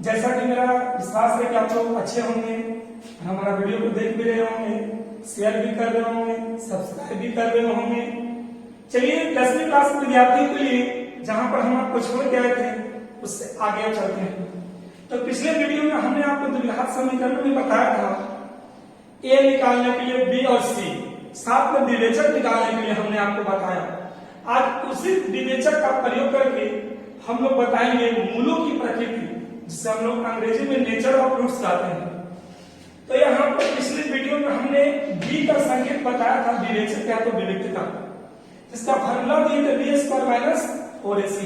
जैसा कि मेरा विश्वास है कि आप लोग अच्छे होंगे, हमारा वीडियो को देख भी रहे होंगे, शेयर भी कर रहे होंगे, सब्सक्राइब भी कर रहे होंगे। चलिए 10वीं क्लास के विद्यार्थियों के लिए जहां पर हम आपको छोड़ के आए थे उससे आगे चलते हैं। तो पिछले वीडियो में हमने आपको द्विघात समीकरण में बताया था ए निकालने के लिए बी और सी, साथ में विवेचक निकालने के लिए हमने आपको बताया। आज उसी विवेचक का प्रयोग करके हम लोग बताएंगे मूलों की प्रकृति, जिसे हम लोग अंग्रेजी में नेचर ऑफ रूट्स कहते हैं। तो यहाँ पर पिछले वीडियो में हमने बी का संकेत बताया था विवेचक या तो विविक्तता, जिसका फॉर्मूला दिए थे b square minus 4ac।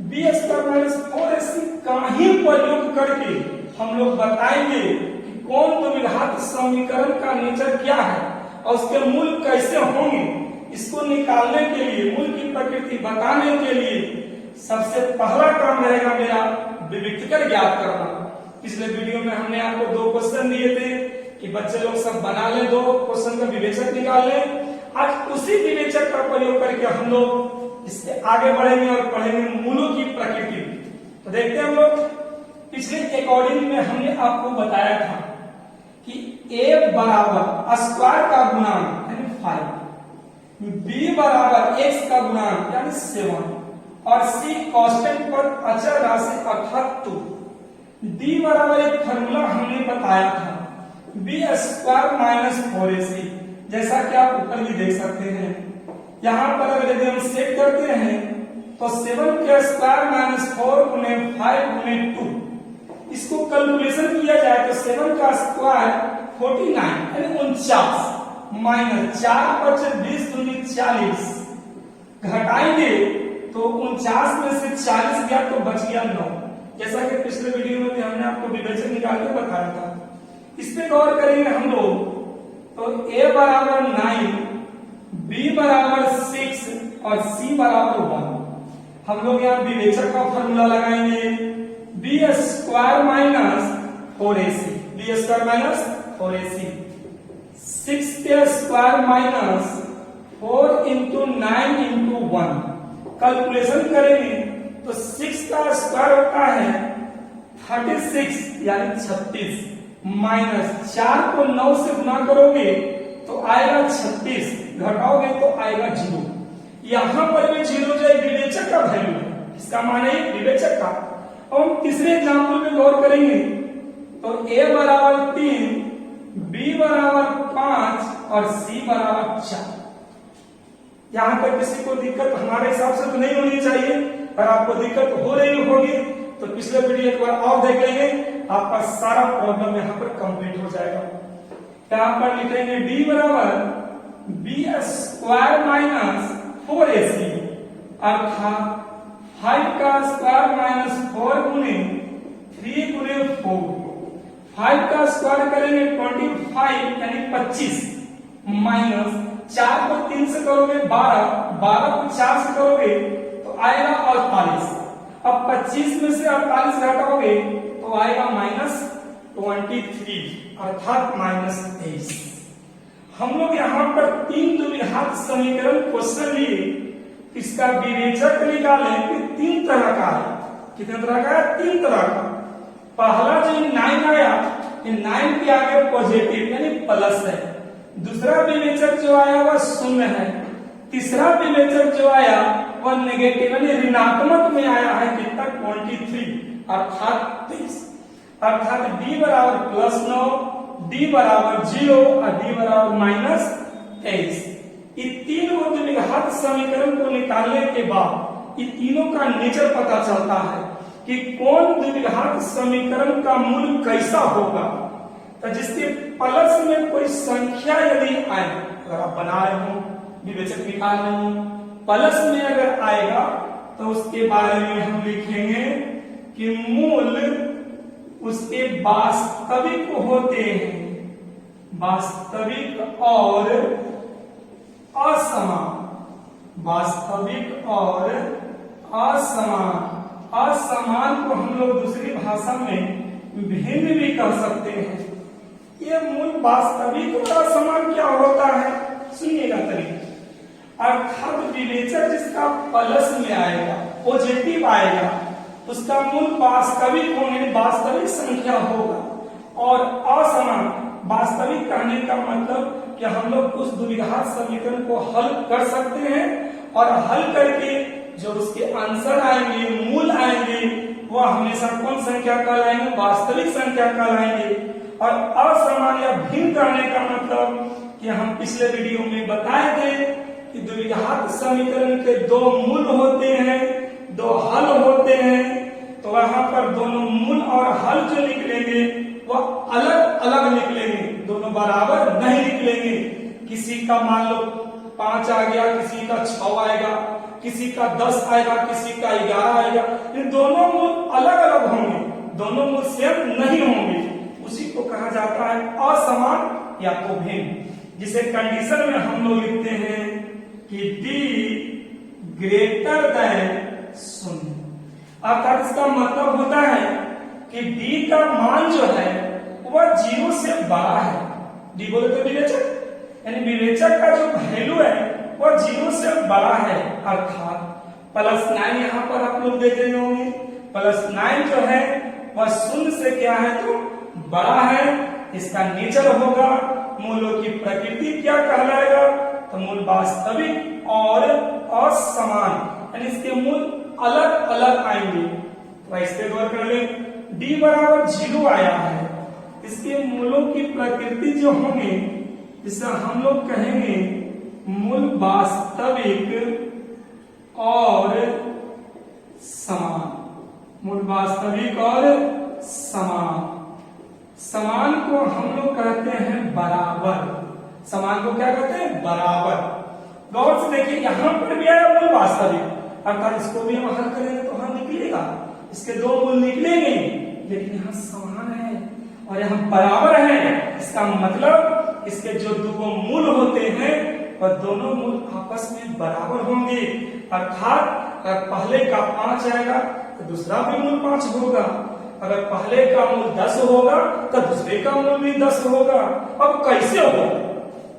B square minus 4ac का ही प्रयोग करके हम लोग बताएंगे कि कौन द्विघात समीकरण का नेचर क्या है और उसके मूल कैसे होंगे। इसको निकालने के लिए, मूल की प्रकृति बताने के लिए सबसे पहला काम रहेगा मेरा विविक्तकर ज्ञात करना। पिछले वीडियो में हमने आपको 2 क्वेश्चन दिए थे कि बच्चे लोग सब बना लें, 2 क्वेश्चन का विवेचक निकाल लें। आज उसी विवेचक का प्रयोग करके हम लोग इससे आगे बढ़ेंगे और पढ़ेंगे मूलों की प्रकृति। तो देखते हैं हम लोग पिछले अकॉर्डिंग में हमने आपको बताया था कि a बराबर स्क्वायर का गुणांक यानी 5, b बराबर x का गुणांक यानी 7 और c कांस्टेंट पर अचर राशि अर्थात 2। d बराबर एक फॉर्मूला हमने बताया था b स्क्वायर माइनस 4ac, जैसा कि आप ऊपर भी देख सकते हैं। यहाँ पर अगर यदि हम सेट करते हैं तो 7 के स्क्वायर माइनस 4 गुने 5 गुने 2, इसको कैलकुलेशन किया जाए तो 7 का स्क्वायर 49 यानी 49 माइनस 4 बचे 20 दूनी 40, घटाएंगे तो 49 में से 40 गया तो बच गया 9। जैसा कि पिछले वीडियो में भी हमने आपको विवेचक निकाल के बताया था। इस पे गौर करेंगे हम लोग तो a बराबर 9, b बराबर 6 और c बराबर 1। हम लोग यहाँ विवेचक का फॉर्मूला लगाएंगे b square minus 4ac, b square minus 4ac, 6 के square minus 4 into 9 into 1। Calculation करेंगे तो 6 का स्क्वायर होता है 36 यानी 36, माइनस 4 को 9 से गुना करोगे तो आएगा 36, घटाओगे तो आएगा 0। यहां पर भी 0 जो विवेचक का वैल्यू है, इसका मान है विवेचक का। और हम तीसरे एग्जाम्पल में गौर करेंगे तो a बराबर 3, b बराबर 5 और c बराबर 4। यहाँ पर किसी को दिक्कत हमारे हिसाब से तो नहीं होनी चाहिए, पर आपको दिक्कत हो रही होगी तो पिछले वीडियो एक बार और देख लेंगे, आपका सारा प्रॉब्लम यहाँ पर कंप्लीट हो जाएगा। यहाँ पर लिखेंगे d बराबर b स्क्वायर माइनस 4ac अर्थात 5 का स्क्वायर माइनस 4 गुने 3 गुने 4। 5 का स्क्वायर करेंगे 25 यानी 25, माइनस 4 को 3 से करोगे 12, 12 को 4 से करोगे तो आएगा 48। अब 25 में से 48 घटाओगे तो आएगा माइनस 23 अर्थात माइनस 23। हम लोग यहाँ पर 3 द्विघात समीकरण क्वेश्चन लिए, इसका विवेचक निकाले कि 3 तरह का है। कितने तरह का है? 3 तरह का। पहला जो 9 आया, ये 9 के आगे पॉजिटिव यानी प्लस है। दूसरा विवेचक जो आया वह शून्य है। तीसरा विवेचक जो आया वह नेगेटिव यानी ऋणात्मक में आया है, कितना 23 अर्थात 23। अर्थात d बराबर +9, d बराबर 0 और d बराबर माइनस 23। ये 3 द्विघात समीकरण को निकालने के बाद ये तीनों का नेचर पता चलता है कि कौन द्विघात समीकरण का मूल कैसा होगा। तो जिसके प्लस में कोई संख्या यदि आए, अगर आप बना रहे हो विवेचक निकाल रहे हो, प्लस में अगर आएगा तो उसके बारे में हम लिखेंगे कि मूल उसके वास्तविक होते हैं, वास्तविक और असमान, वास्तविक और असमान। असमान को हम लोग दूसरी भाषा में भिन्न भी कह सकते हैं। ये मूल वास्तविक और असमान क्या होता है सुनिएगा तरीका। अर्थात विवेचक जिसका प्लस में आएगा, पॉजिटिव आएगा, उसका मूल वास्तविक होने वास्तविक संख्या होगा। और असमान वास्तविक कहने का मतलब कि हम लोग उस द्विघात समीकरण को हल कर सकते हैं और हल करके जो उसके आंसर आएंगे, मूल आएंगे, वह हमेशा कौन संख्या कहलाएंगे? वास्तविक संख्या कहलाएंगे। और असमान या भिन्न कहने का मतलब कि हम पिछले वीडियो में बताए थे कि द्विघात समीकरण के दो मूल होते हैं, दो हल होते हैं, तो वहां पर दोनों मूल और हल जो निकलेंगे वह अलग अलग निकलेंगे, दोनों बराबर नहीं निकलेंगे। किसी का मान लो 5 आ गया, किसी का 6 आएगा, किसी का 10 आएगा, किसी का 11 आएगा। ये दोनों मूल अलग अलग होंगे, दोनों मूल सेम नहीं होंगे। उसी को कहा जाता है असमान या तो भिन्न, जिसे कंडीशन में हम लोग लिखते हैं कि d ग्रेटर देन 0। अर्थात इसका मतलब होता है कि d का मान जो है वह 0 से बड़ा है। d बोले तो विवेचक, यानी विवेचक का जो वैल्यू है वह 0 से बड़ा है। अर्थात +9 यहाँ पर आप लोग देख रहे होंगे, +9 जो है वह 0 से क्या है तो बड़ा है। इसका नेचर होगा, मूलों की प्रकृति क्या कहलाएगा? तो मूल वास्तविक और असमान, यानी इसके मूल अलग अलग आएंगे। तो ऐसे गौर कर ले, d बराबर 0 आया है, इसके मूलों की प्रकृति जो होंगे जिसे हम लोग कहेंगे मूल वास्तविक और समान। मूल वास्तविक और समान, समान को हम लोग कहते हैं बराबर। समान को क्या कहते हैं? बराबर। गौर से देखिए, यहां पर भी आया मूल वास्तविक, अर्थात इसको भी हम हल करेंगे तो हाँ निकलेगा, इसके दो मूल निकलेंगे, लेकिन यहाँ समान है और यहाँ बराबर है। इसका मतलब इसके जो दो मूल होते हैं वह दोनों मूल आपस में बराबर होंगे। अर्थात अगर पहले का 5 आएगा तो दूसरा भी मूल 5 होगा, अगर पहले का मूल 10 होगा तो दूसरे का मूल भी 10 होगा। अब कैसे होगा?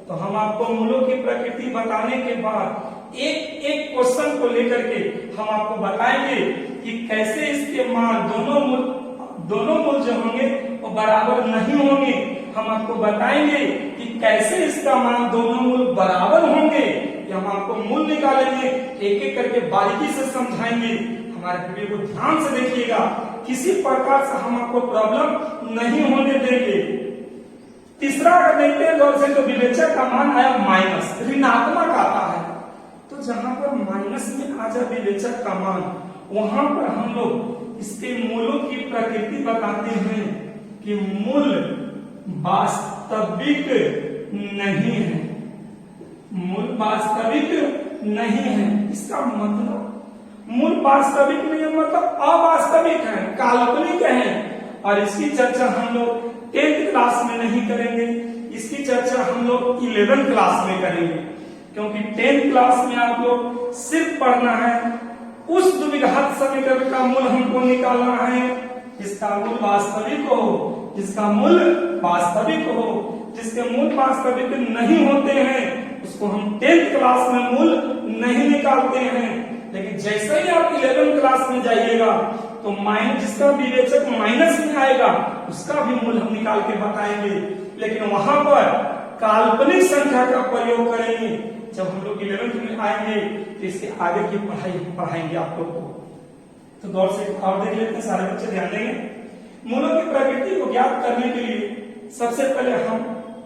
तो हम आपको मूलों की प्रकृति बताने के बाद एक एक क्वेश्चन को लेकर के हम आपको बताएंगे कि कैसे इसके मान दोनों मूल जो होंगे वो बराबर नहीं होंगे। हम आपको बताएंगे कि कैसे इसका मान दोनों मूल बराबर होंगे, कि हम आपको मूल निकालेंगे, एक एक करके बारीकी से समझाएंगे। हमारे वीडियो को ध्यान से देखिएगा, किसी प्रकार से हम आपको प्रॉब्लम नहीं होने देंगे। तीसरा अगर देखते हैं गौर से, तो विवेचक का मान आया माइनस, ऋणात्मक आता है। तो जहां पर माइनस में आ जाए विवेचक का मान, वहां पर हम लोग इसके मूलों की प्रकृति बताते हैं कि मूल वास्तविक नहीं है, मूल वास्तविक नहीं है। इसका मतलब मूल वास्तविक नहीं है मतलब अवास्तविक है, काल्पनिक है। और इसकी चर्चा हम लोग 10th क्लास में नहीं करेंगे, इसकी चर्चा हम लोग 11th क्लास में करेंगे, क्योंकि 10th क्लास में आप लोग सिर्फ पढ़ना है उस द्विघात समीकरण का मूल हमको निकालना है जिसका मूल वास्तविक हो, जिसका मूल वास्तविक हो। जिसके मूल वास्तविक नहीं होते हैं उसको हम 10th क्लास में मूल नहीं निकालते हैं। लेकिन जैसे ही आप 11th क्लास में जाइएगा तो माइनस, जिसका विवेचक माइनस में आएगा उसका भी मूल हम निकाल के बताएंगे, लेकिन वहां पर काल्पनिक संख्या का प्रयोग करेंगे। जब हम लोग 11th में आएंगे तो इसके आगे की पढ़ाई पढ़ाएंगे आप लोग को। तो गौर से और देख लेते हैं, सारे बच्चे ध्यान देंगे। मूलों की प्रकृति को ज्ञात करने के लिए सबसे पहले हम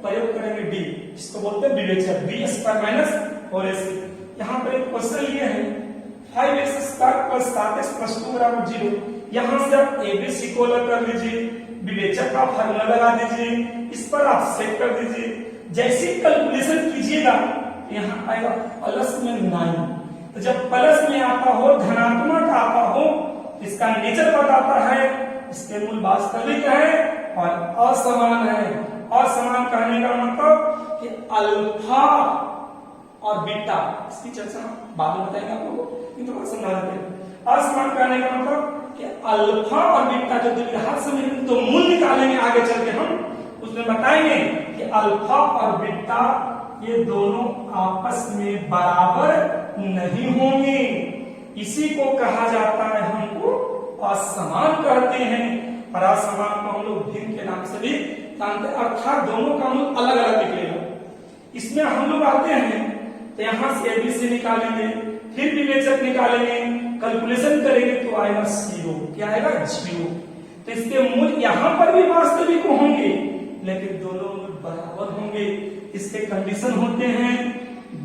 प्रयोग करेंगे डी, जिसको बोलते हैं विवेचक, बी स्क्वायर माइनस 4ac। यहाँ पर एक क्वेश्चन लिए है 5x square plus 7x plus 2 बराबर 0। यहाँ से आप एबीसी को अलग कर लीजिए, विवेचक का फॉर्मूला लगा दीजिए, इस पर आप सेट कर दीजिए। जैसी कैलकुलेशन कीजिएगा यहाँ आएगा प्लस में 9। तो जब प्लस में आता हो, धनात्मक आता हो, इसका नेचर बताता है इसके मूल वास्तविक है और असमान है। असमान कहने का मतलब कि अल्फा और बीटा, इसकी चर्चा बाद में बताएंगे आप लोगों को, थोड़ा समझा देते हैं। असमान कहने का मतलब कि अल्फा और बीटा जो द्विघात समीकरण तो मूल निकालेंगे आगे चल के हम उसमें बताएंगे कि अल्फा और बीटा ये दोनों आपस में बराबर नहीं होंगे। इसी को कहा जाता है हमको असमान कहते हैं, और असमान को हम लोग भिन्न के नाम से भी जानते हैं, अर्थात दोनों का मूल अलग अलग निकलेगा। इसमें हम लोग आते हैं तो यहाँ से एबीसी निकालेंगे, फिर विवेचक निकालेंगे, कैलकुलेशन करेंगे तो आएगा 0। क्या आएगा? 0। तो इसके मूल यहाँ पर भी वास्तविक होंगे, लेकिन दोनों मूल बराबर होंगे। इसके कंडीशन होते हैं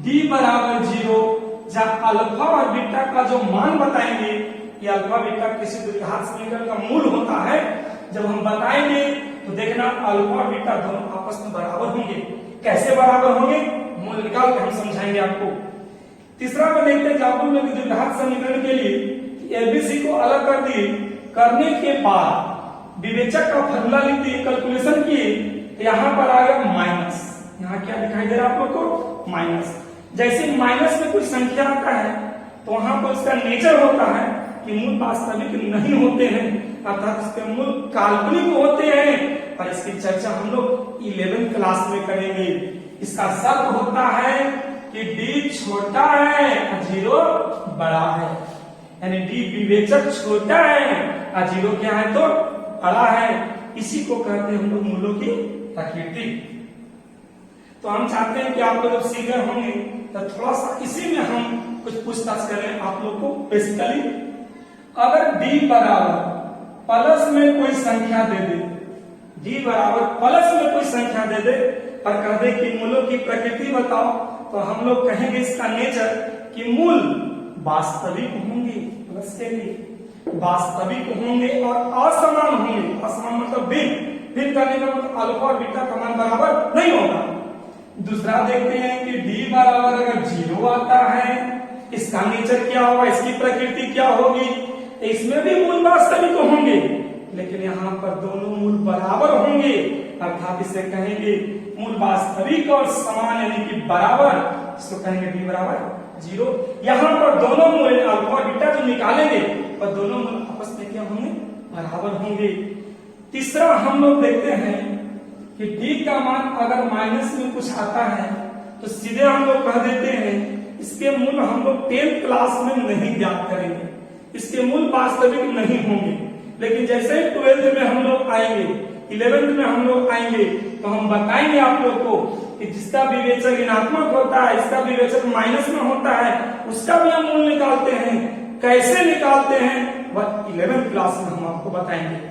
d बराबर 0, जहाँ अल्फा और बीटा का जो मान बताएंगे, ये अल्फा बीटा किसी द्विघात समीकरण का मूल होता है। जब हम बताएंगे तो देखना अल्फा और बीटा दोनों आपस में बराबर होंगे। कैसे बराबर होंगे? मूल निकाल के हम समझाएंगे आपको। तीसरा में देखते हैं जापुल में द्विघात समीकरण के लिए एबीसी को अलग कर दिए, करने के बाद विवेचक का फॉर्मूला लिख दिए, कैलकुलेशन किए, यहाँ पर आ गया माइनस। यहाँ क्या दिखाई दे रहा है आप लोग को? माइनस। जैसे माइनस में कोई संख्या आता है तो वहां पर उसका नेचर होता है कि मूल वास्तविक नहीं होते हैं, अर्थात उसके मूल काल्पनिक होते हैं। और इसकी चर्चा हम लोग 11th क्लास में करेंगे। इसका शर्त होता है कि d छोटा है और 0 बड़ा है, यानी d विवेचक छोटा है और 0 क्या है तो बड़ा है। इसी को कहते हैं हम लोग मूलों की प्रकृति। तो हम चाहते हैं कि आप लोग जब सीख गए होंगे तो थोड़ा सा इसी में हम कुछ पूछताछ करें आप लोग को। बेसिकली अगर d बराबर प्लस में कोई संख्या दे दे, d बराबर प्लस में कोई संख्या दे दे और कह दे कि मूलों की प्रकृति बताओ, तो हम लोग कहेंगे इसका नेचर कि मूल वास्तविक होंगे, प्लस के लिए वास्तविक होंगे और असमान होंगे। असमान मतलब भिन्न करने का मतलब अल्फा और बीटा का मान बराबर नहीं होगा। दूसरा देखते हैं कि d बराबर अगर 0 आता है, इसका नेचर क्या होगा, इसकी प्रकृति क्या होगी? इसमें भी मूल वास्तविक होंगे, लेकिन यहाँ पर दोनों मूल बराबर होंगे, अर्थात इसे कहेंगे मूल वास्तविक और समान यानी कि बराबर। इसको कहेंगे d बराबर 0। यहाँ पर दोनों मूल अल्फा और बीटा जो निकालेंगे और दोनों मूल आपस में क्या होंगे? बराबर होंगे। तीसरा हम लोग देखते हैं कि d का मान अगर माइनस में कुछ आता है तो सीधे हम लोग कह देते हैं इसके मूल हम लोग 10th क्लास में नहीं ज्ञात करेंगे, इसके मूल वास्तविक नहीं होंगे। लेकिन जैसे 12th में हम लोग आएंगे, 11th में हम लोग आएंगे, तो हम बताएंगे आप लोग को कि जिसका विवेचक ऋणात्मक होता है, इसका विवेचक माइनस में होता है, उसका भी हम मूल निकालते हैं। कैसे निकालते हैं वह 11th क्लास में हम आपको बताएंगे।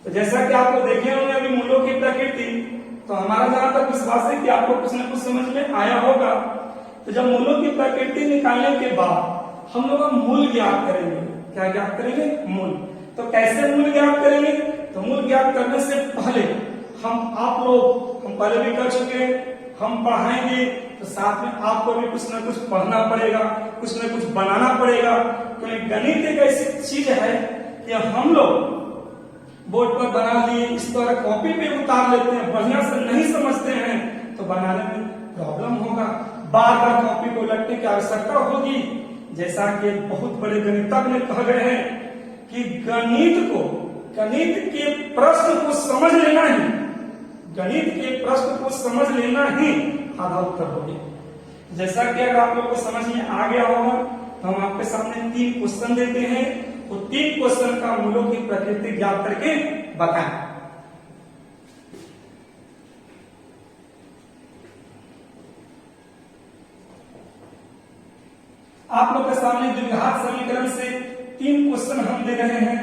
तो जैसा कि आप लोग देखे होंगे अभी मूलों की प्रकृति, तो हमारा जहां तक विश्वास है कि आपको कुछ न कुछ समझ में आया होगा। तो जब मूलों की प्रकृति निकालने के बाद हम लोग मूल ज्ञात करेंगे। क्या ज्ञात करेंगे? मूल। तो कैसे मूल ज्ञात करेंगे? तो मूल ज्ञात करने से पहले हम पहले भी कर चुके हैं, हम पढ़ाएंगे तो साथ में आपको भी कुछ ना कुछ पढ़ना पड़ेगा, कुछ ना कुछ बनाना पड़ेगा। क्योंकि गणित एक ऐसी चीज है कि हम लोग बोर्ड पर बना लिए, इस तरह कॉपी पे उतार लेते हैं, बढ़िया से नहीं समझते हैं तो बनाने में प्रॉब्लम होगा, बार बार कॉपी को उलटने की आवश्यकता होगी। जैसा कि बहुत बड़े गणितज्ञ कह गए हैं कि गणित के प्रश्न को समझ लेना ही, गणित के प्रश्न को समझ लेना ही आधा उत्तर होगी। जैसा कि अगर आप लोग को समझ में आ गया होगा तो हम आपके सामने 3 क्वेश्चन देते हैं, वो 3 क्वेश्चन का मूलों की प्रकृति ज्ञात करके बताएं। आप लोग के सामने द्विघात समीकरण से 3 क्वेश्चन हम दे रहे हैं।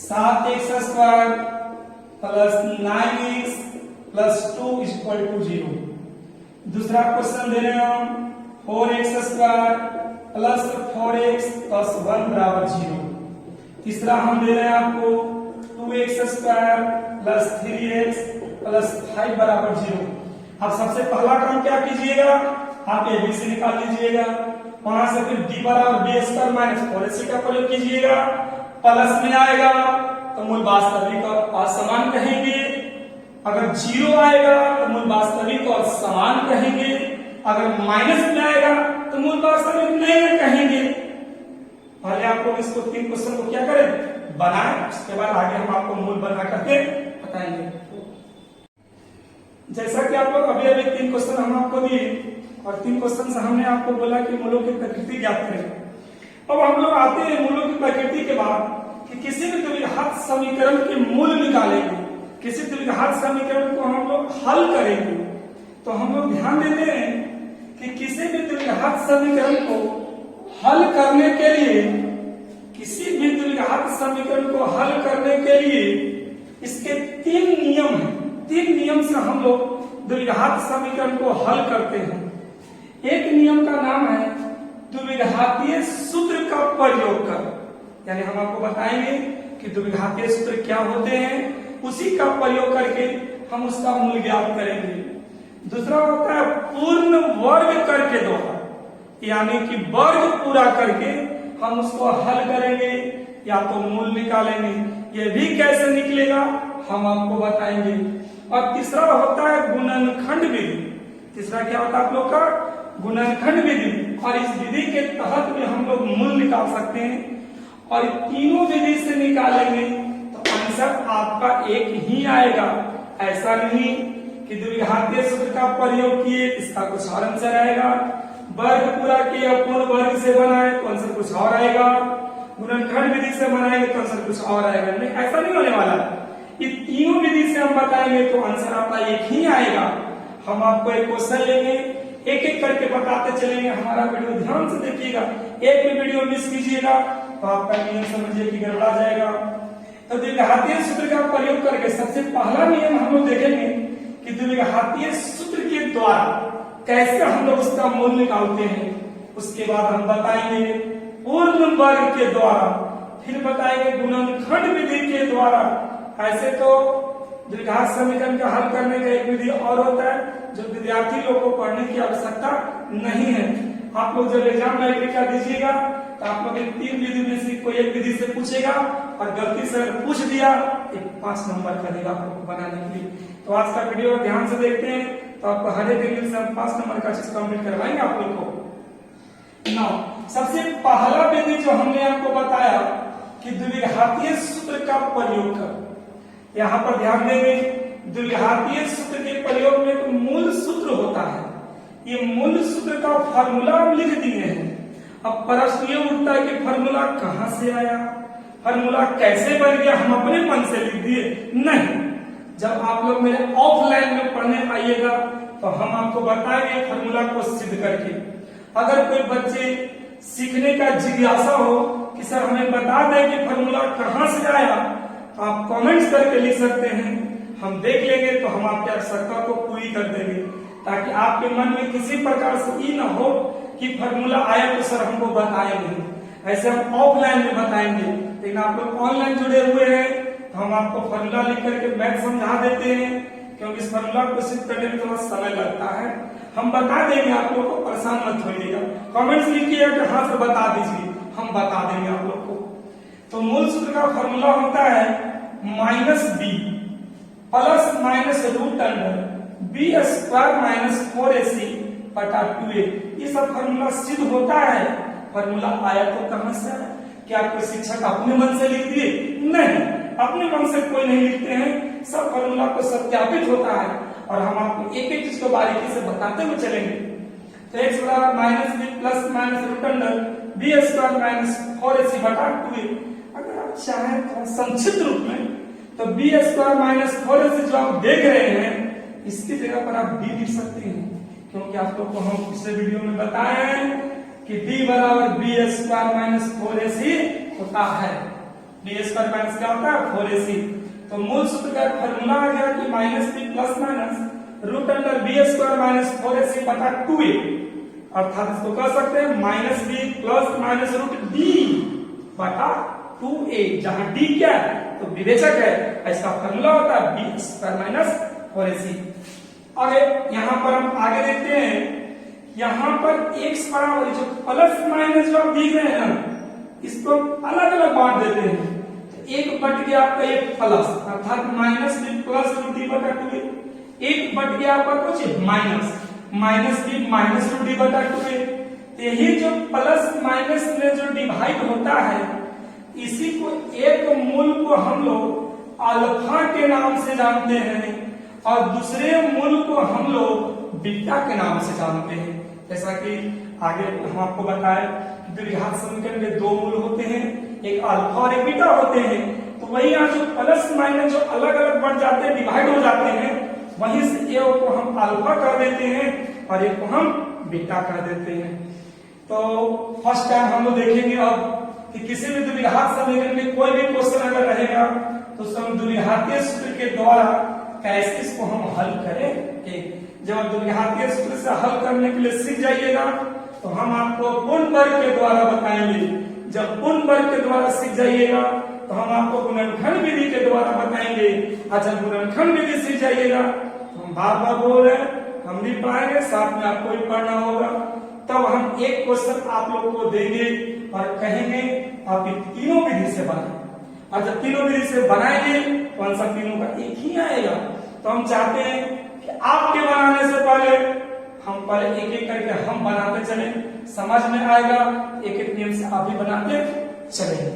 7x² plus 9x plus 2 = 0। दूसरा क्वेश्चन दे रहे हैं हम 4x² प्लस 4x प्लस 1 बराबर 0। तीसरा हम दे रहे हैं आपको 2x² प्लस 3x प्लस 5 बराबर 0। अब सबसे पहला काम क्या कीजिएगा, आप एबीसी निकाल लीजिएगा, वहां से फिर d बराबर b² माइनस 4ac का प्रयोग कीजिएगा, प्लस में आएगा तो मूल वास्तविक और असमान कहेंगे। अगर 0 आएगा तो मूल वास्तविक और समान कहेंगे। अगर माइनस में आएगा तो मूल वास्तविक नहीं कहेंगे। पहले आप लोग इसको 3 क्वेश्चन को क्या करें, बनाएं, उसके बाद आगे हम आपको मूल बना करके बताएंगे। जैसा कि आप लोग अभी 3 क्वेश्चन हम आपको दिए और 3 क्वेश्चन से हमने आपको बोला कि मूलों की प्रकृति ज्ञात करें। अब हम लोग आते हैं मूलों की प्रकृति के बाद कि किसी भी द्विघात समीकरण के मूल निकालेंगे, किसी द्विघात समीकरण को हम लोग हल करेंगे। तो हम लोग ध्यान देते हैं कि किसी भी द्विघात समीकरण को हल करने के लिए, किसी भी द्विघात समीकरण को हल करने के लिए इसके 3 नियम हैं। 3 नियम से हम लोग द्विघात समीकरण को हल करते हैं। एक नियम का नाम है द्विघातीय सूत्र का प्रयोग कर, यानी हम आपको बताएंगे कि द्विघातीय सूत्र क्या होते हैं, उसी का प्रयोग करके हम उसका मूल ज्ञात करेंगे। दूसरा होता है पूर्ण वर्ग करके द्वारा, यानी कि वर्ग पूरा करके हम उसको हल करेंगे या तो मूल निकालेंगे। ये भी कैसे निकलेगा हम आपको बताएंगे। और तीसरा होता है गुणनखंड विधि। तीसरा क्या होता है आप लोग का? गुणनखंड विधि। और इस विधि के तहत भी हम लोग मूल निकाल सकते हैं। और तीनों विधि से निकालेंगे तो आंसर आपका एक ही आएगा। ऐसा नहीं कि द्विघातीय सूत्र का प्रयोग किए इसका कुछ और आंसर आएगा, वर्ग पूरा किया पूर्ण वर्ग से बनाए तो आंसर कुछ और आएगा, गुणनखंड विधि से बनाएंगे तो आंसर कुछ और आएगा। नहीं, ऐसा नहीं होने वाला। ये तीनों विधि से हम बताएंगे तो आंसर आपका एक ही आएगा। हम आपको एक क्वेश्चन लेंगे, एक एक करके बताते चलेंगे। हमारा वीडियो ध्यान से देखिएगा, एक भी वीडियो मिस कीजिएगा तो आपका नियम समझिए कि गड़बड़ा जाएगा। तो द्विघातीय सूत्र का प्रयोग करके सबसे पहला नियम हम लोग देखेंगे कि द्विघातीय सूत्र के द्वारा कैसे हम लोग उसका मूल निकालते हैं। उसके बाद हम बताएंगे पूर्ण वर्ग के द्वारा, फिर बताएंगे गुणनखंड विधि के द्वारा। ऐसे तो द्विघात समीकरण का हल करने का एक विधि और होता है जो विद्यार्थी लोगों को पढ़ने की आवश्यकता नहीं है। आप लोग जब एग्जाम मैट्रिक का दीजिएगा तो आप लोग 3 विधि में से कोई एक विधि से पूछेगा और गलती से पूछ दिया एक 5 नंबर का देगा आपको बनाने के लिए। तो आज का वीडियो ध्यान से देखते हैं तो आपको हर एक एंगल से हम 5 नंबर का चीज कंप्लीट करवाएंगे आप लोग को। सबसे पहला विधि जो हमने आपको बताया कि द्विघातीय सूत्र का प्रयोग कर, यहाँ पर ध्यान देंगे द्विघातीय सूत्र के प्रयोग में तो मूल सूत्र होता है। ये मूल सूत्र का फार्मूला हम लिख दिए हैं। अब प्रश्न ये उठता है कि फार्मूला कहां से आया, फार्मूला कैसे बन गया, हम अपने मन से लिख दिए? नहीं, जब आप लोग मेरे ऑफलाइन में पढ़ने आइएगा तो हम आपको बताएंगे फार्मूला को सिद्ध करके। अगर कोई बच्चे सीखने का जिज्ञासा हो कि सर हमें बता दें कि फार्मूला कहां से आया, तो आप कमेंट्स करके लिख सकते हैं। हम देख लेंगे तो हम आपकी आवश्यकता को पूरी कर देंगे, ताकि आपके मन में किसी प्रकार से ये ना हो कि फार्मूला आया तो सर हमको बताए नहीं। ऐसे हम ऑफलाइन में बताएंगे, लेकिन आप लोग ऑनलाइन जुड़े हुए हैं तो हम आपको फार्मूला लिख करके मैथ समझा देते हैं, क्योंकि इस फार्मूला को सिद्ध करने में थोड़ा समय लगता है। हम बता देंगे आप लोग को, परेशान मत होइएगा। कमेंट्स लिखिए कि हाँ सर बता दीजिए, हम बता देंगे आप लोग को। तो मूल सूत्र का फार्मूला होता है -b plus minus root under b square minus 4ac बटा 2a। ये सब फार्मूला सिद्ध होता है। फार्मूला आया तो कहां से आया? क्या कोई शिक्षक अपने मन से लिख दिए? नहीं, अपने मन से कोई नहीं लिखते हैं। सब फार्मूला को सत्यापित होता है और हम आपको एक एक चीज को बारीकी से बताते हुए चलेंगे। तो x बराबर -b plus minus root under b square minus 4ac बटा 2a। अगर आप चाहें तो संक्षिप्त रूप में तो b स्क्वायर माइनस 4ac जो आप देख रहे हैं इसकी जगह पर आप b लिख सकते हैं, क्योंकि आप लोग को हम पिछले वीडियो में बताए हैं कि b बराबर b स्क्वायर माइनस 4ac होता है। b स्क्वायर माइनस क्या होता है? 4ac। तो मूल सूत्र का फार्मूला आ गया कि -b plus minus root under b square minus 4ac बटा 2a, अर्थात इसको कह सकते हैं -b plus minus root d बटा 2a, जहां d क्या है तो विवेचक है। इसका फार्मूला होता है b स्क्वायर माइनस 4ac। और यहाँ पर हम आगे देखते हैं, यहाँ पर x बराबर जो प्लस माइनस जो आप देख रहे हैं ना, इसको अलग अलग बांट देते हैं। तो एक बट गया आपका एक प्लस, अर्थात -b प्लस रूट d बटा 2a। एक बट गया आपका कुछ -b माइनस रूट d बटा 2a। यही जो प्लस माइनस में जो डिवाइड होता है, इसी को एक मूल को हम लोग अल्फा के नाम से जानते हैं और दूसरे मूल को हम लोग बीटा के नाम से जानते हैं। जैसा कि आगे हम आपको बताएं कि द्विघात समीकरण में दो मूल होते हैं, एक अल्फा और एक बीटा होते हैं। तो वही यहाँ जो प्लस माइनस जो अलग अलग बढ़ जाते हैं, डिवाइड हो जाते हैं, वहीं से ए को हम अल्फा कर देते हैं और एक को हम बीटा कर देते हैं। तो फर्स्ट टाइम हम लोग देखेंगे अब कि किसी भी द्विघात समीकरण में कोई भी क्वेश्चन अगर रहेगा तो हम द्विघातीय सूत्र के द्वारा कैसे इसको हम हल करेंगे। जब द्विघातीय सूत्र से हल करने के लिए सीख जाइएगा तो हम आपको पूर्ण वर्ग के द्वारा बताएंगे। जब पूर्ण वर्ग के द्वारा सीख जाइएगा तो हम आपको गुणनखंड विधि के द्वारा बताएंगे। और जब गुणनखंड विधि सीख जाइएगा तो हम बार बार बोल रहे हैं, हम नहीं पढ़ाएंगे, साथ में आपको भी पढ़ना होगा। तब हम एक क्वेश्चन आप लोगों को देंगे और कहेंगे आप इन तीनों विधि से बनाएं। और जब तीनों विधि से बनाएंगे कौन सा तीनों का एक ही आएगा। तो हम चाहते हैं कि आपके बनाने से पहले हम पहले एक एक करके हम बनाते चले, समझ में आएगा, एक एक नियम से आप भी बनाते चलेंगे।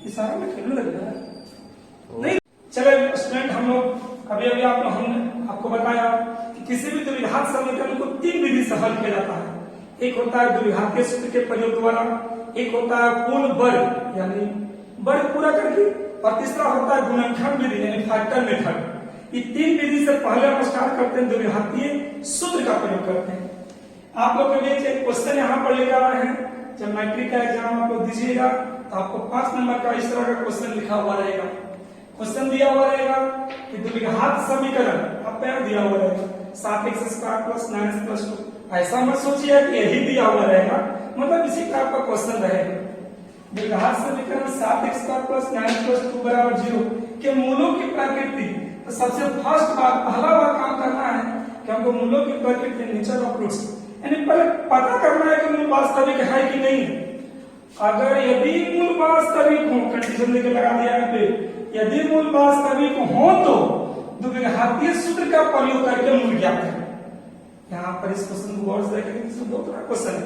इशारा में खेलने लग रहा है नहीं। चले स्टूडेंट, हम लोग अभी अभी हमने आपको बताया कि किसी भी द्विघात समीकरण को तीन विधि से हल किया जाता है। एक होता है द्विघातीय सूत्र के प्रयोग द्वारा, एक होता है पूर्ण वर्ग यानी वर्ग पूरा करके, और तीसरा होता है गुणनखंड विधि यानी फैक्टर मेथड। ये तीन विधि से पहले हम स्टार्ट करते हैं द्विघातीय सूत्र का प्रयोग करते हैं। आप लोग के लिए एक क्वेश्चन यहाँ पर लेकर आए हैं। जब मैट्रिक का एग्जाम आप लोग दीजिएगा तो आपको 5 नंबर का इस तरह का क्वेश्चन लिखा हुआ रहेगा। क्वेश्चन दिया हुआ रहेगा कि द्विघात समीकरण आप दिया हुआ रहेगा 7x² + 9x + 2। ऐसा मत सोचिए कि यही दिया हुआ रहेगा, मतलब इसी टाइप का क्वेश्चन रहेगा। द्विघात समीकरण 7x² + 9x + 2 = 0 के मूलों की प्रकृति। तो सबसे फर्स्ट बात, पहला बात काम करना है कि हमको मूलों की प्रकृति, नेचर ऑफ रूट्स, यानी पहले पता करना है कि मूल वास्तविक है कि नहीं। अगर यदि मूल वास्तविक हो, कंडीशन देके लगा दिया है पे, यदि मूल वास्तविक हो तो द्विघातीय सूत्र का प्रयोग करके मूल ज्ञात करें। यहाँ पर इस क्वेश्चन को गौर से देखेंगे, इसमें दो तरह क्वेश्चन है।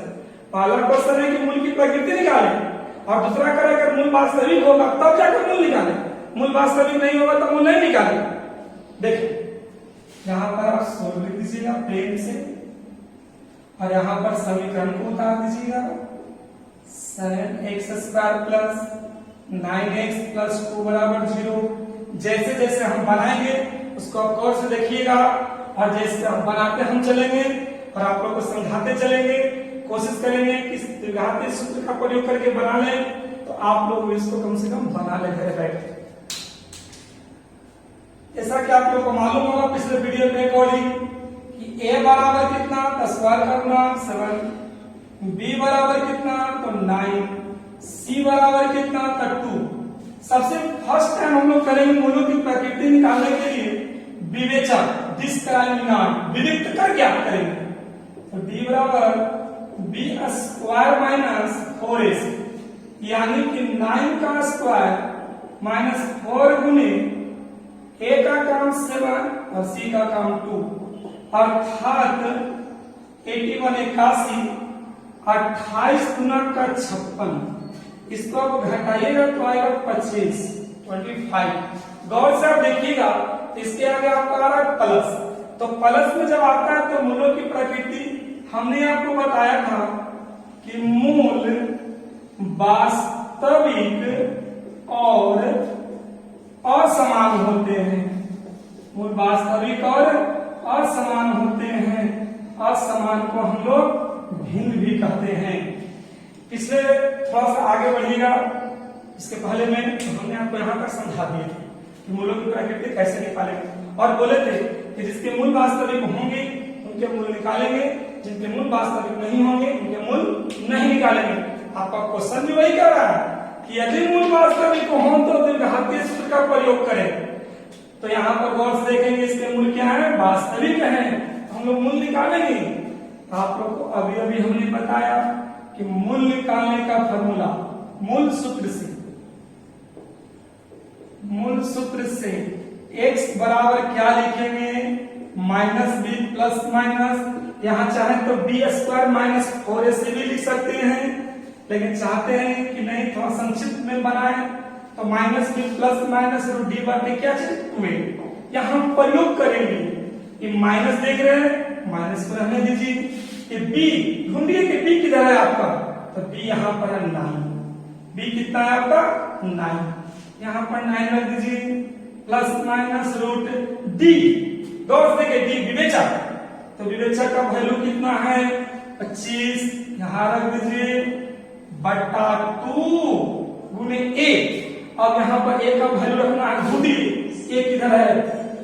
पहला क्वेश्चन है कि मूल की प्रकृति निकालें, और दूसरा करें अगर मूल वास्तविक होगा तब जाकर मूल निकालें, मूल वास्तविक नहीं होगा तो मूल नहीं निकालें। देखिए यहाँ पर आप सोल्व लिख दीजिएगा प्लेन से, और यहाँ पर समीकरण को उतार दीजिएगा 7x² + 9x + 2 = 0। जैसे जैसे हम बनाएंगे उसको आप गौर से देखिएगा, और जैसे हम बनाते हम चलेंगे और आप लोग को समझाते चलेंगे, कोशिश करेंगे कि द्विघातीय सूत्र का प्रयोग करके बना लें। तो आप लोग इसको कम से कम बना ले घर बैठे। जैसा कि आप लोग को मालूम होगा पिछले वीडियो में अकॉर्डिंग कि a बराबर कितना, तो स्क्वायर करना 7, b बराबर कितना तो 9, c बराबर कितना तो 2। सबसे फर्स्ट टाइम हम लोग करेंगे मूलों की प्रकृति निकालने के लिए विवेचन, डिस्क्रिमिनेंट, विविक्त कर क्या करेंगे। तो d बराबर b² - 4ac, यानी कि 9 का स्क्वायर - 4 गुने a का काम 7 और c का काम 2, अर्थात 81 81, 28 गुना का 56। इसको आप घटाइएगा तो आएगा 25। गौर से आप देखिएगा तो इसके आगे आपका आ रहा है प्लस। तो प्लस में जब आता है तो मूलों की प्रकृति हमने आपको बताया था कि मूल वास्तविक और असमान होते हैं। मूल वास्तविक और असमान होते हैं। असमान को हम लोग भिन्न भी कहते हैं। पिछले थोड़ा सा आगे बढ़िएगा, इसके पहले में हमने आपको यहाँ तक समझा दिए थे कि मूलों की प्रकृति कैसे निकालेंगे, और बोले थे कि जिसके मूल वास्तविक होंगे उनके मूल निकालेंगे, जिनके मूल वास्तविक नहीं होंगे उनके मूल नहीं निकालेंगे। आपका क्वेश्चन भी वही कर रहा है कि यदि मूल वास्तविक हो तो द्विघातीय सूत्र का प्रयोग करें। तो यहाँ पर गौर से देखेंगे इसके मूल क्या है, वास्तविक है, तो हम लोग मूल निकालेंगे। आप लोग को अभी अभी हमने बताया कि मूल निकालने का फॉर्मूला मूल सूत्र से x बराबर क्या लिखेंगे, -b प्लस माइनस, यहाँ चाहे तो b² - 4ac भी लिख सकते हैं, लेकिन चाहते हैं कि नहीं थोड़ा संक्षिप्त में बनाएं, तो तो minus b plus minus root d बाटे क्या चीज 2a। यहाँ हम प्रयोग करेंगे, ये माइनस देख रहे हैं, माइनस को रहने दीजिए। ये बी ढूंढिए कि बी किधर है आपका, तो बी यहाँ पर है 9। बी कितना है आपका 9, यहाँ पर 9 रख दीजिए प्लस माइनस रूट डी। गौर से देखिए डी विवेचक, तो विवेचक का वैल्यू कितना है 25, यहाँ रख दीजिए बटा 2 गुने ए। अब यहाँ पर ए का वैल्यू रखना है ढूंढिए, ए किधर है,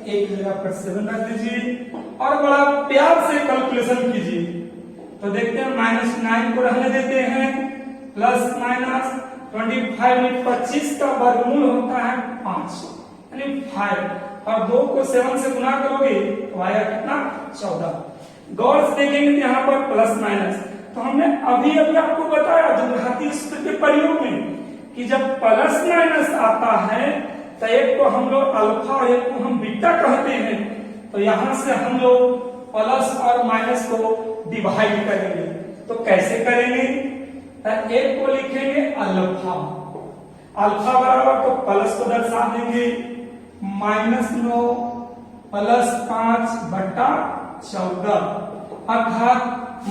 ए की जगह पर 7 रख दीजिए और बड़ा प्यार से कैलकुलेशन कीजिए। तो देखते हैं -9 को रहने देते हैं, प्लस माइनस 25 में 25 का वर्गमूल होता है 5 यानी 5 और 2 को 7 से गुना करोगे तो आएगा कितना 14। गौर से देखेंगे तो यहाँ पर प्लस माइनस, तो हमने अभी अभी आपको बताया द्विघाती सूत्र के प्रयोग में कि जब प्लस माइनस आता है तो एक को हम लोग अल्फा और एक को हम बीटा कहते हैं। तो यहां से हम लोग प्लस और माइनस को डिवाइड करेंगे। तो कैसे करेंगे, एक को लिखेंगे अल्फा, अल्फा बराबर तो प्लस को दर्शा देंगे -9 प्लस 5 बटा 14 अर्थात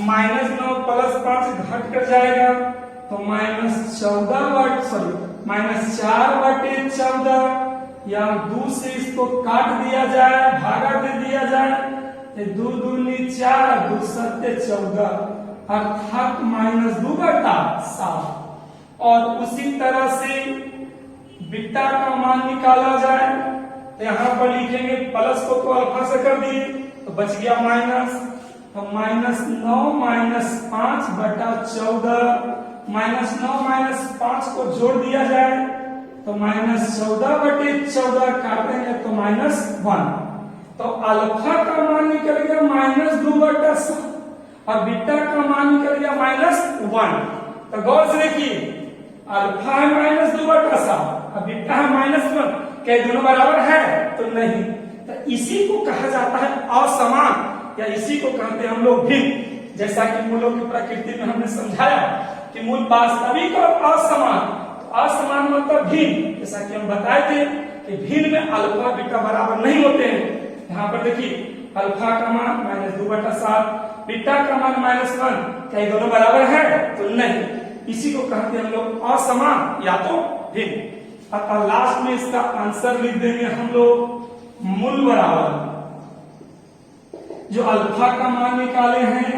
-9 प्लस 5 घट कर जाएगा तो -4 बटे 14 या 2 से इसको काट दिया जाए, भागा दे दिया जाए, 2 दूनी 4 2 सत्ते 14 अर्थात -2 बटा 7। और उसी तरह से बीटा का मान निकाला जाए तो यहाँ पर लिखेंगे प्लस को तो अल्फा से कर दिए तो बच गया माइनस, तो -9 -5 बटा 14 -9 -5 को जोड़ दिया जाए तो -14 बटे 14 काटेंगे तो -1। तो अल्फा का मान निकल गया -2 बटा 7 और बीटा का मान निकल गया -1। तो गौर से देखिए अल्फा है -2 बटा 7 और बीटा है -1, क्या दोनों बराबर है तो नहीं। तो इसी को कहा जाता है असमान या इसी को कहते हैं हम लोग भिन्न। जैसा कि मूलों की प्रकृति में हमने समझाया कि मूल वास्तविक और असमान, तो असमान मतलब भिन्न। जैसा कि हम बताए थे कि भिन्न में अल्फा बीटा बराबर नहीं होते हैं। यहाँ पर देखिए अल्फा का मान -2 बटा 7, बीटा का मान -1, क्या ये दोनों बराबर है तो नहीं। इसी को कहते हैं हम लोग असमान या तो भिन्न। अतः लास्ट में इसका आंसर लिख देंगे हम लोग मूल बराबर जो अल्फा का मान निकाले हैं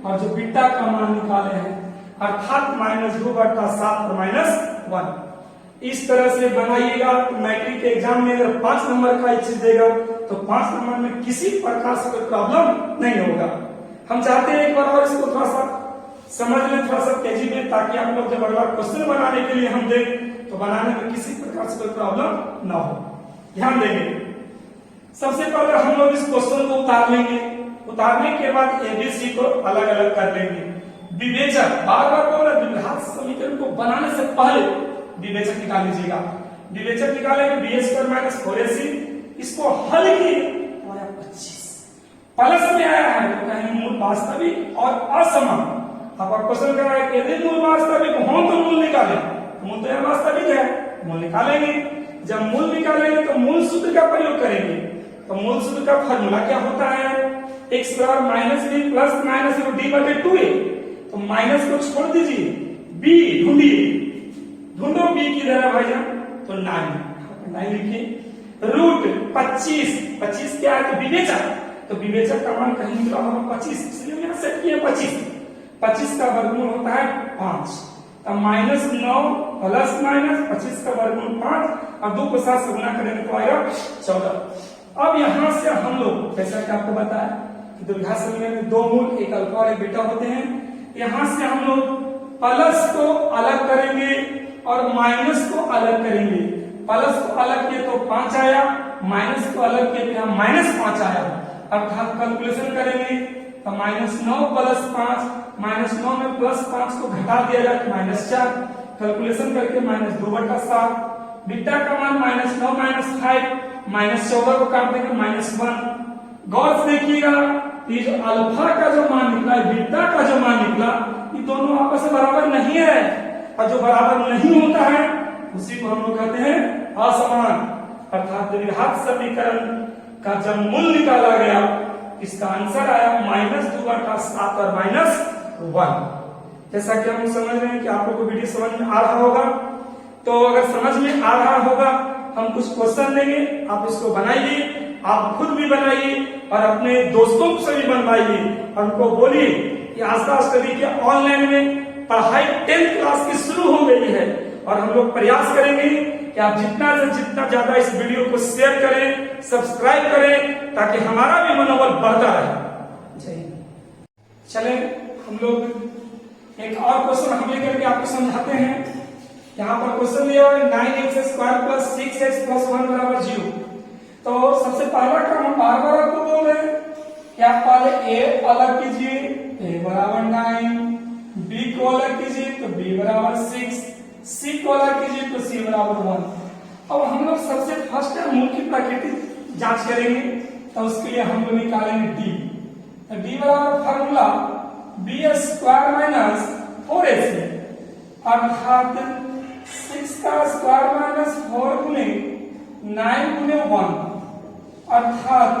और जो बीटा का मान निकाले हैं अर्थात -2 बटा 7 और -1। इस तरह से बनाइएगा तो मैट्रिक के एग्जाम में अगर 5 नंबर का चीज देगा तो 5 नंबर में किसी प्रकार से कोई प्रॉब्लम नहीं होगा। हम चाहते हैं एक बार और इसको थोड़ा सा समझ लें, थोड़ा सा तेजी में, ताकि आप लोग जब अगला क्वेश्चन बनाने के लिए हम दें तो बनाने में किसी प्रकार से कोई प्रॉब्लम ना हो। ध्यान देंगे, सबसे पहले हम लोग इस क्वेश्चन को उतार लेंगे, उतारने के बाद एबीसी को अलग अलग कर लेंगे। विवेचक बार बार बोल रहे द्विघात समीकरण को बनाने से पहले विवेचक निकाल लीजिएगा। विवेचक निकालेंगे b² - 4ac, इसको हल किए तो आया 25, प्लस में आया है तो कहेंगे मूल वास्तविक और असमान। अब क्वेश्चन कर रहा है कि यदि मूल वास्तविक हो तो मूल निकालें, मूल तो यह वास्तविक है, मूल निकालेंगे। जब मूल निकालेंगे तो मूल सूत्र का प्रयोग करेंगे। तो मूल सूत्र का फॉर्मूला क्या होता है, x बराबर -b plus minus root d बटे 2a। तो माइनस को छोड़ दीजिए, b ढूंढिए, ढूंढो b किधर है भैया, तो 9 लिखिए। रूट 25 क्या है तो विवेचक, तो विवेचक का मान कहीं निकला होगा 25, इसलिए यहाँ सेट किया 25 का वर्गमूल होता है 5। अब -9 प्लस माइनस 25 का वर्गमूल 5 और 2 को 7 से गुना करेंगे तो आएगा 14। अब यहां से हम लोग जैसा कि आपको बताया कि द्विघात समीकरण में 2 मूल, एक अल्फा और एक बीटा होते हैं। यहां से हम लोग प्लस को अलग करेंगे और माइनस को अलग करेंगे। प्लस को अलग किए तो 5 आया, माइनस को अलग किए तो यहाँ -5 आया। अर्थात कैलकुलेशन करेंगे तो -9 प्लस 5, -9 में +5 को घटा दिया जाए तो -4, कैलकुलेशन करके -2 बटा 7। बीटा का मान -9 -5, -14 को काट देंगे -1। गौर से देखिएगा ये जो अल्फा का जो मान निकला, बीटा का जो मान निकला, ये दोनों आपस में बराबर नहीं है। और जो बराबर नहीं होता है उसी को हम लोग कहते हैं असमान। अर्थात द्विघात समीकरण का जब मूल निकाला गया, इसका आंसर आया -2/7 और -1। जैसा कि हम समझ रहे हैं कि आप लोग को वीडियो समझ में आ रहा होगा। तो अगर समझ में आ रहा होगा, हम कुछ क्वेश्चन देंगे, आप इसको बनाइए, आप खुद भी बनाइए और अपने दोस्तों से भी बनवाइए और उनको बोलिए कि आस्था स्टडी के ऑनलाइन में पढ़ाई 10th क्लास की शुरू हो गई है और हम लोग प्रयास करेंगे कि आप जितना से जितना ज्यादा इस वीडियो को शेयर करें, सब्सक्राइब करें, ताकि हमारा भी मनोबल बढ़ता रहे। चले हम लोग एक और क्वेश्चन हम लेकर के आपको समझाते हैं। यहाँ पर क्वेश्चन दिया है 9x² + 6x + 1 = 0। तो सबसे पहला काम हम बार बार आपको बोल रहे हैं कि आप पहले a अलग कीजिए, a = 9, b को अलग कीजिए तो b = 6, c को अलग कीजिए तो c = 1। अब हम लोग सबसे फर्स्ट मूल की प्रकृति जांच करेंगे, तो उसके लिए हम लोग निकालेंगे d। तो d बराबर फार्मूला b² - 4ac, अर्थात 6 का स्क्वायर -4 गुने 9 गुने 1, अर्थात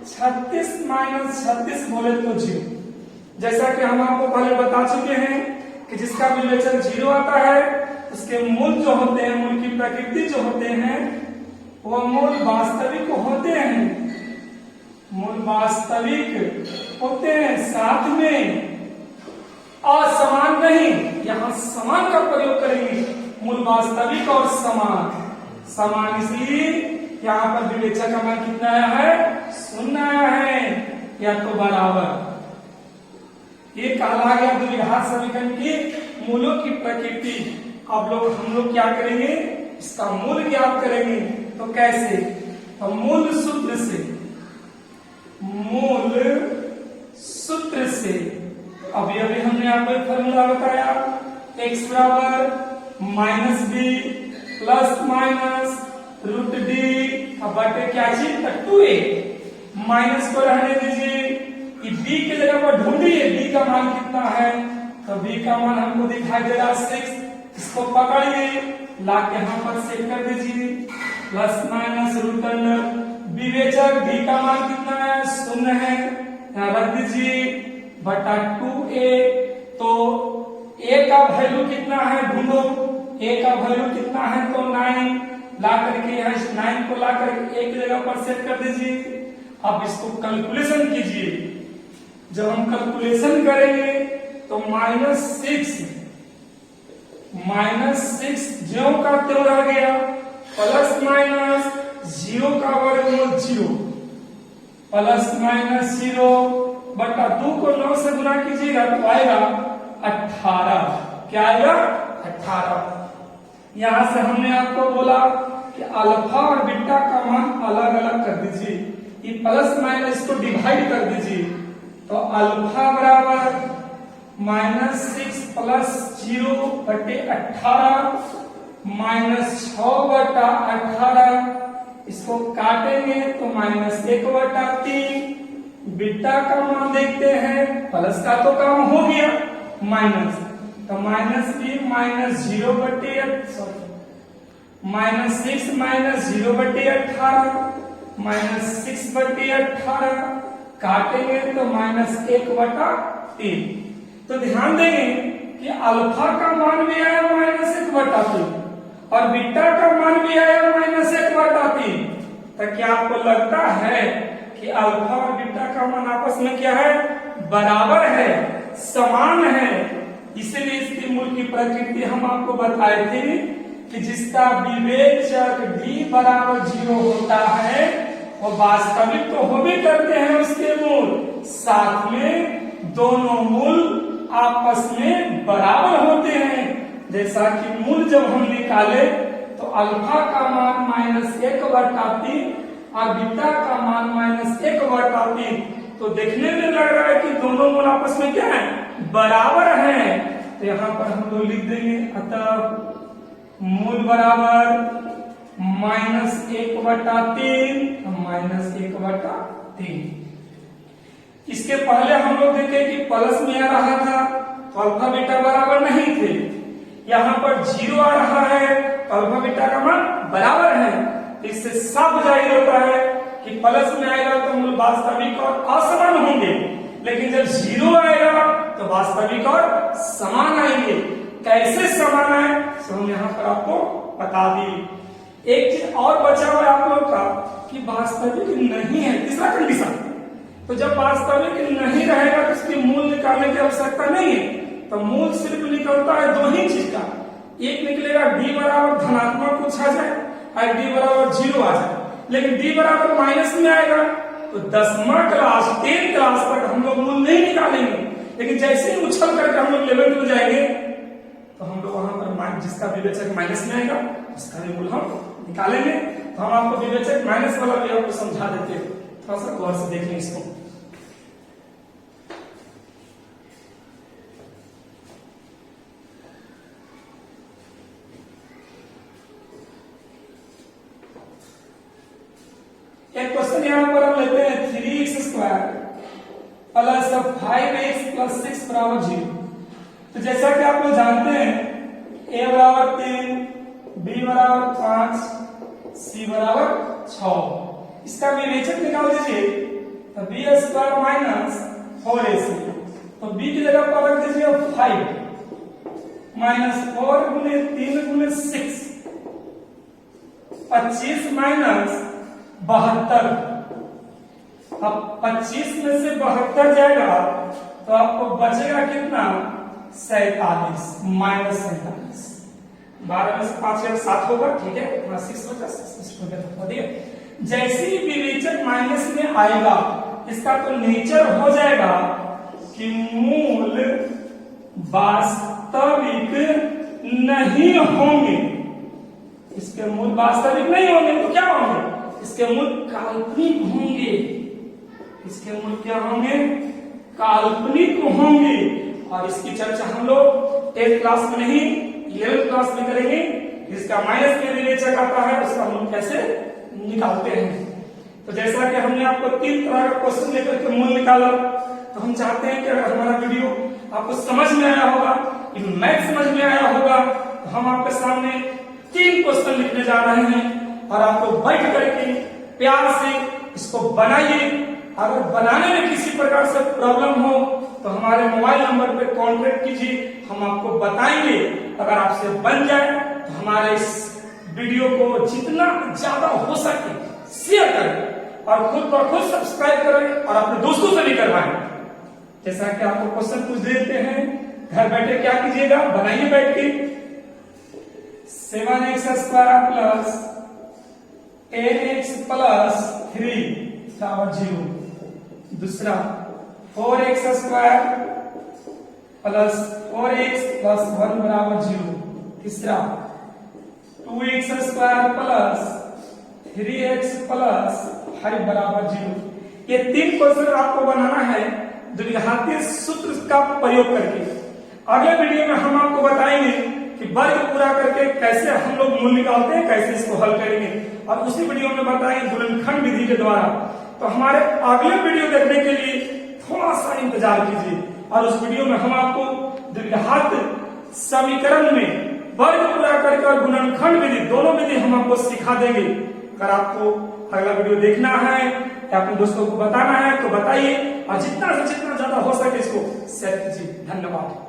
36 - 36 बोले तो 0। जैसा कि हम आपको पहले बता चुके हैं कि जिसका विवेचन 0 आता है, उसके मूल जो होते हैं, मूल की प्रकृति जो होते हैं, वह मूल वास्तविक होते हैं, मूल वास्तविक होते हैं, साथ में असमान नहीं। यहाँ समान का प्रयोग करेंगे, मूल वास्तविक और समान, समान, इसलिए यहाँ पर विवेचक का मान कितना आया है? 0 आया है, या तो बराबर। ये कहला गया द्विघात समीकरण की मूलों की प्रकृति। अब हम लोग क्या करेंगे? इसका मूल ज्ञात करेंगे। तो कैसे? तो मूल सूत्र से, मूल सूत्र से। अभी हमने आपको एक फॉर्मूला बताया, x बराबर -b ± √d बटे क्या चीज? 2a। माइनस को रहने दीजिए, b की जगह पर ढूंढिए b का मान कितना है। तो b का मान हमको दिखाई दे रहा 6, इसको पकड़िए, लाके यहाँ पर सेट कर दीजिए, ± विवेचक d का मान कितना है? 0 है, यहाँ रख दीजिए, बटा 2a। तो a का वैल्यू कितना है ढूंढो, a का वैल्यू कितना है? तो 9, ला करके यहाँ 9 को ला करके एक जगह पर सेट कर दीजिए। अब इसको कैलकुलेशन कीजिए। जब हम कैलकुलेशन करेंगे तो -6 ज्यों का त्यों रह गया, ± 0 का वर्गमूल 0, ±0 बटा 2 को 9 से गुना कीजिएगा तो आएगा 18। क्या आएगा? 18। यहां से हमने आपको बोला कि अल्फा और बीटा का मान अलग अलग कर दीजिए, ये प्लस माइनस को डिवाइड कर दीजिए। तो अल्फा बराबर -6 + 0 बटे 18 -6 बटा 18, इसको काटेंगे तो -1/3। बीटा का मान देखते हैं, प्लस का तो काम हो गया, माइनस, तो -b -0 बटे -6 -0 बटे 18 -6 बटे 18, काटेंगे तो -1/3। तो ध्यान देंगे कि अल्फा का मान भी आया -1/3 और बीटा का मान भी आया -1/3। तो क्या आपको लगता है कि अल्फा और बीटा का मान आपस में क्या है? बराबर है, समान है। इसलिए इसकी मूल की प्रकृति हम आपको बताए थे कि जिसका विवेचक d बराबर 0 होता है, वो वास्तविक तो हो भी करते हैं उसके मूल, साथ में दोनों मूल आपस में बराबर होते हैं। जैसा कि मूल जब हम निकाले तो अल्फा का मान -1/3 और बीटा का मान -1/3। तो देखने में लग रहा है कि दोनों मूल आपस में क्या है? बराबर हैं। तो यहाँ पर हम लोग लिख देंगे, अतः मूल बराबर -1/3। इसके पहले हम लोग देखे कि प्लस में आ रहा था तो अल्फा बीटा बराबर नहीं थे, यहाँ पर 0 आ रहा है तो अल्फा बीटा का मान बराबर है। इससे साफ जाहिर होता है कि प्लस में आएगा तो मूल वास्तविक और असमान होंगे, लेकिन जब जीरो आएगा तो वास्तविक और समान आएंगे। कैसे समान आए तो हम यहाँ पर आपको बता दी। एक चीज और बचा हुआ है आप लोग का कि वास्तविक नहीं है, तीसरा कंडीशन। तो जब वास्तविक नहीं रहेगा तो उसकी मूल निकालने की आवश्यकता नहीं है। तो मूल सिर्फ निकलता है दो ही चीज का, एक निकलेगा d बराबर धनात्मक कुछ आ जाए और d बराबर 0 आ जाए। लेकिन d बराबर माइनस में आएगा तो 10वां क्लास 10 क्लास तक हम लोग मूल नहीं निकालेंगे। लेकिन जैसे ही उछल करके हम लोग 11th में जाएंगे तो हम लोग वहां पर जिसका विवेचक माइनस में आएगा उसका भी मूल हम निकालेंगे। तो हम आपको विवेचक माइनस वाला भी आपको समझा देते हैं, थोड़ा सा गौर से देखें इसको। एक क्वेश्चन यहाँ पर हम लेते हैं 3x² प्लस 5x प्लस 6 बराबर 0। तो जैसा कि आप लोग जानते हैं a बराबर 3, b बराबर 5, c बराबर 6। इसका विवेचक निकाल दीजिए तो b² माइनस 4ac, तो b की जगह पर रख दीजिए 5 माइनस 4 गुने 3 गुने 6, 25 माइनस 72। अब 25 में से 72 जाएगा तो आपको बचेगा कितना 47 माइनस 47। 12 में से 5 या 7 होगा, ठीक है, 6 बचा दिया। जैसे ही विवेचक माइनस में आएगा इसका तो नेचर हो जाएगा कि मूल वास्तविक नहीं होंगे। इसके मूल वास्तविक नहीं होंगे तो क्या होंगे, इसके मूल काल्पनिक होंगे। इसके मूल क्या होंगे, काल्पनिक होंगे। और इसकी चर्चा हम लोग 10th क्लास में नहीं 11th क्लास में करेंगे। इसका माइनस में विवेचक आता है उसका मूल कैसे निकालते हैं। तो जैसा कि हमने आपको 3 तरह का क्वेश्चन लेकर के मूल निकाला, तो हम चाहते हैं कि अगर हमारा वीडियो आपको समझ में आया होगा, मैथ समझ में आया होगा, तो हम आपके सामने 3 क्वेश्चन लिखने जा रहे हैं और आपको बैठ करके प्यार से इसको बनाइए। अगर बनाने में किसी प्रकार से प्रॉब्लम हो तो हमारे मोबाइल नंबर पे कांटेक्ट कीजिए, हम आपको बताएंगे। अगर आपसे बन जाए तो हमारे इस वीडियो को जितना ज्यादा हो सके शेयर करें और खुद ब खुद सब्सक्राइब करें और अपने दोस्तों से भी करवाएं। जैसा कि आपको क्वेश्चन पूछ देते हैं, घर बैठे क्या कीजिएगा, बनाइए बैठ के 7x² प्लस 10x प्लस 3 बराबर 0। दूसरा 4x² प्लस 4x प्लस 1 बराबर 0। तीसरा 2x² प्लस 3x प्लस 5 बराबर 0। ये 3 क्वेश्चन आपको बनाना है द्विघातीय सूत्र का प्रयोग करके। अगले वीडियो में हम आपको बताएंगे कि वर्ग पूरा करके कैसे हम लोग मूल निकालते हैं, कैसे इसको हल करेंगे, और उसी वीडियो में बताएंगे गुणनखंड विधि के द्वारा। तो हमारे अगले वीडियो देखने के लिए थोड़ा सा इंतजार कीजिए और उस वीडियो में हम आपको द्विघात समीकरण में वर्ग पूरा करके और गुणनखंड विधि दोनों विधि हम आपको सिखा देंगे। अगर आपको अगला वीडियो देखना है या अपने दोस्तों को बताना है तो बताइए और जितना से जितना ज्यादा हो सके इसको शेयर कीजिए। धन्यवाद।